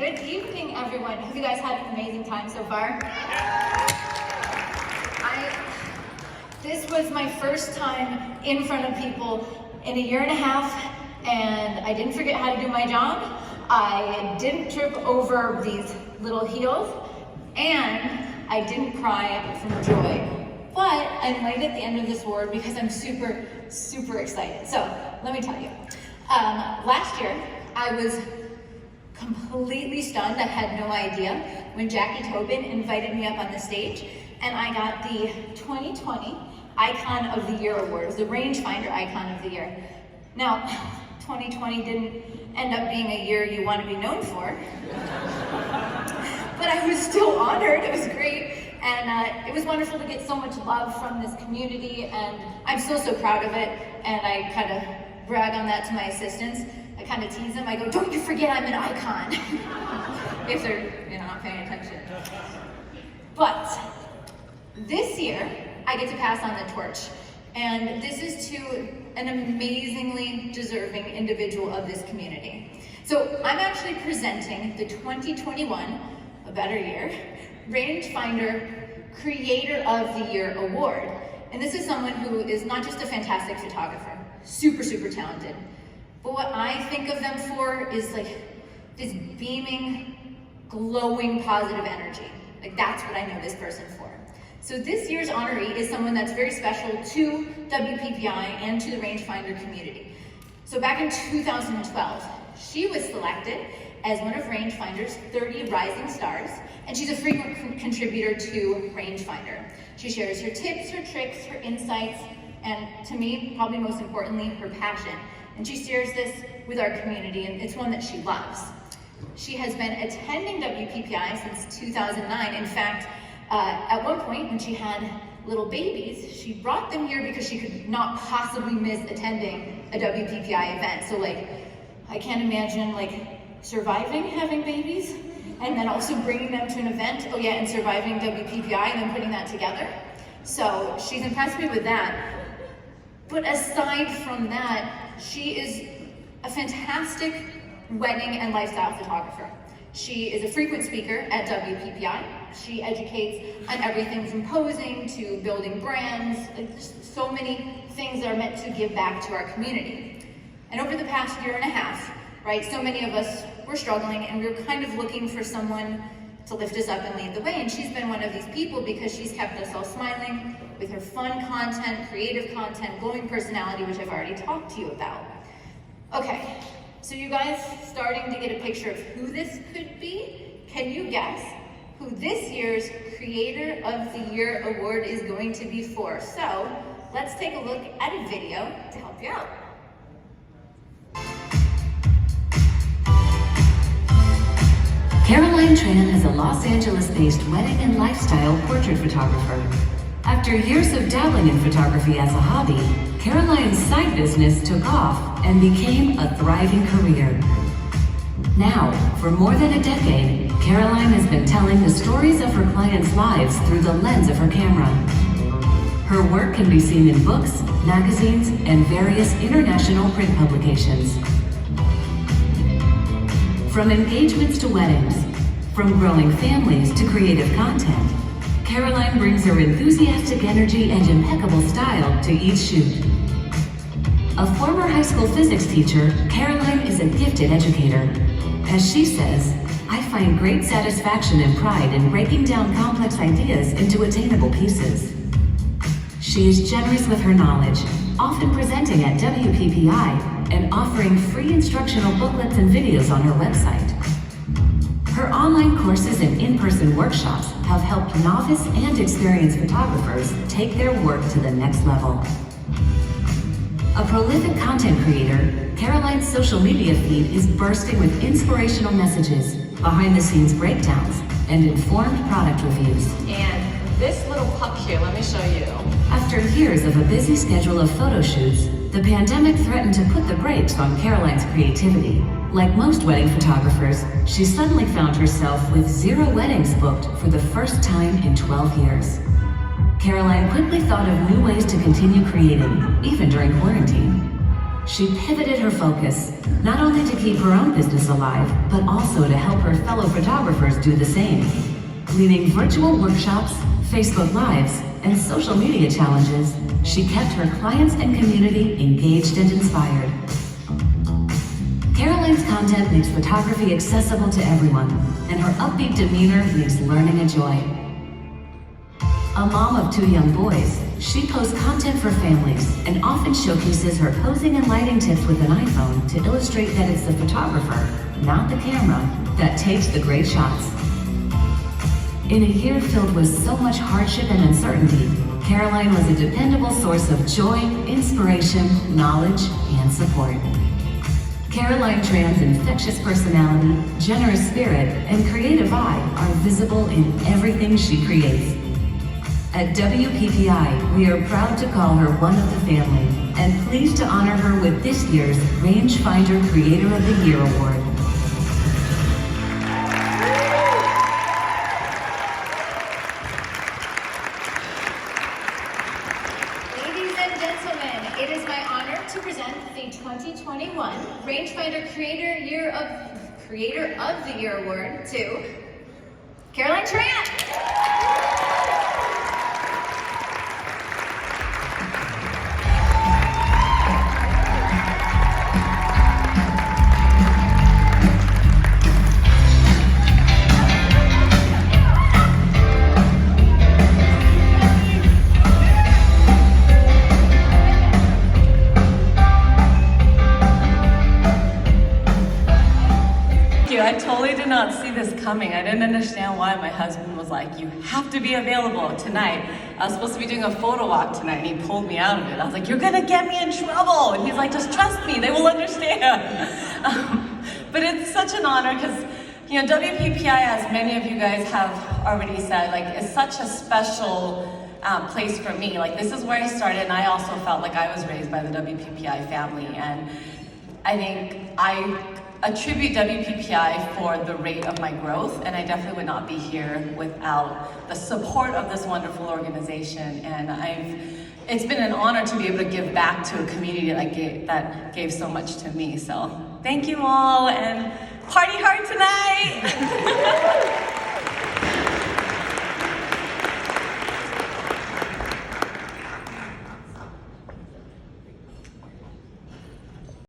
Good evening, everyone. Have you guys had an amazing time so far? This was my first time in front of people in a year and a half, and I didn't forget how to do my job. I didn't trip over these little heels, and I didn't cry from joy. But I'm right at the end of this award because I'm super, super excited. So let me tell you. Last year, I was completely stunned. I had no idea when Jackie Tobin invited me up on the stage, and I got the 2020 Icon of the Year award. It was the RangeFinder Icon of the Year. Now, 2020 didn't end up being a year you want to be known for, but I was still honored. It was great, and it was wonderful to get so much love from this community, and I'm still so proud of it, and I kind of brag on that to my assistants. I kind of tease them. I go, don't you forget I'm an icon. If they're not paying attention. But this year, I get to pass on the torch. And this is to an amazingly deserving individual of this community. So I'm actually presenting the 2021, a better year, RangeFinder Creator of the Year Award. And this is someone who is not just a fantastic photographer, super, super talented, but what I think of them for is like this beaming, glowing, positive energy. Like that's what I know this person for. So this year's honoree is someone that's very special to WPPI and to the RangeFinder community. So back in 2012, she was selected as one of RangeFinder's 30 rising stars, and she's a frequent contributor to RangeFinder. She shares her tips, her tricks, her insights, and to me, probably most importantly, her passion. And she shares this with our community, and it's one that she loves. She has been attending WPPI since 2009. In fact, at one point when she had little babies, she brought them here because she could not possibly miss attending a WPPI event. So like, I can't imagine like surviving having babies and then also bringing them to an event. Oh yeah, and surviving WPPI and then putting that together. So she's impressed me with that. But aside from that, she is a fantastic wedding and lifestyle photographer. She is a frequent speaker at WPPI. She educates on everything from posing to building brands, just so many things that are meant to give back to our community. And over the past year and a half, right, so many of us were struggling and we were kind of looking for someone to lift us up and lead the way. And she's been one of these people because she's kept us all smiling with her fun content, creative content, glowing personality, which I've already talked to you about. Okay, so you guys starting to get a picture of who this could be? Can you guess who this year's Creator of the Year Award is going to be for? So let's take a look at a video to help you out. Caroline Tran is a Los Angeles-based wedding and lifestyle portrait photographer. After years of dabbling in photography as a hobby, Caroline's side business took off and became a thriving career. Now, for more than a decade, Caroline has been telling the stories of her clients' lives through the lens of her camera. Her work can be seen in books, magazines, and various international print publications. From engagements to weddings, from growing families to creative content, Caroline brings her enthusiastic energy and impeccable style to each shoot. A former high school physics teacher, Caroline is a gifted educator. As she says, I find great satisfaction and pride in breaking down complex ideas into attainable pieces. She is generous with her knowledge, often presenting at WPPI and offering free instructional booklets and videos on her website. Her online courses and in-person workshops have helped novice and experienced photographers take their work to the next level. A prolific content creator, Caroline's social media feed is bursting with inspirational messages, behind-the-scenes breakdowns, and informed product reviews. And this little pup here, let me show you. After years of a busy schedule of photo shoots, the pandemic threatened to put the brakes on Caroline's creativity. Like most wedding photographers, she suddenly found herself with 0 weddings booked for the first time in 12 years. Caroline quickly thought of new ways to continue creating, even during quarantine. She pivoted her focus, not only to keep her own business alive, but also to help her fellow photographers do the same. Leading virtual workshops, Facebook Lives, and social media challenges, she kept her clients and community engaged and inspired. Caroline's content makes photography accessible to everyone, and her upbeat demeanor makes learning a joy. A mom of 2 young boys, she posts content for families and often showcases her posing and lighting tips with an iPhone to illustrate that it's the photographer, not the camera, that takes the great shots. In a year filled with so much hardship and uncertainty, Caroline was a dependable source of joy, inspiration, knowledge, and support. Caroline Tran's infectious personality, generous spirit, and creative eye are visible in everything she creates. At WPPI, we are proud to call her one of the family and pleased to honor her with this year's RangeFinder Creator of the Year Award. Ladies and gentlemen, it is my honor to present the 2021 RangeFinder Creator of the Year Award to Caroline Tran. I totally did not see this coming. I didn't understand why my husband was like, you have to be available tonight. I was supposed to be doing a photo walk tonight and he pulled me out of it. I was like, you're gonna get me in trouble. And he's like, just trust me, they will understand. But it's such an honor because, you know, WPPI, as many of you guys have already said, like, is such a special place for me. Like, this is where I started, and I also felt like I was raised by the WPPI family. And I think I attribute WPPI for the rate of my growth, and I definitely would not be here without the support of this wonderful organization. And it's been an honor to be able to give back to a community that gave so much to me. So thank you all, and party hard tonight!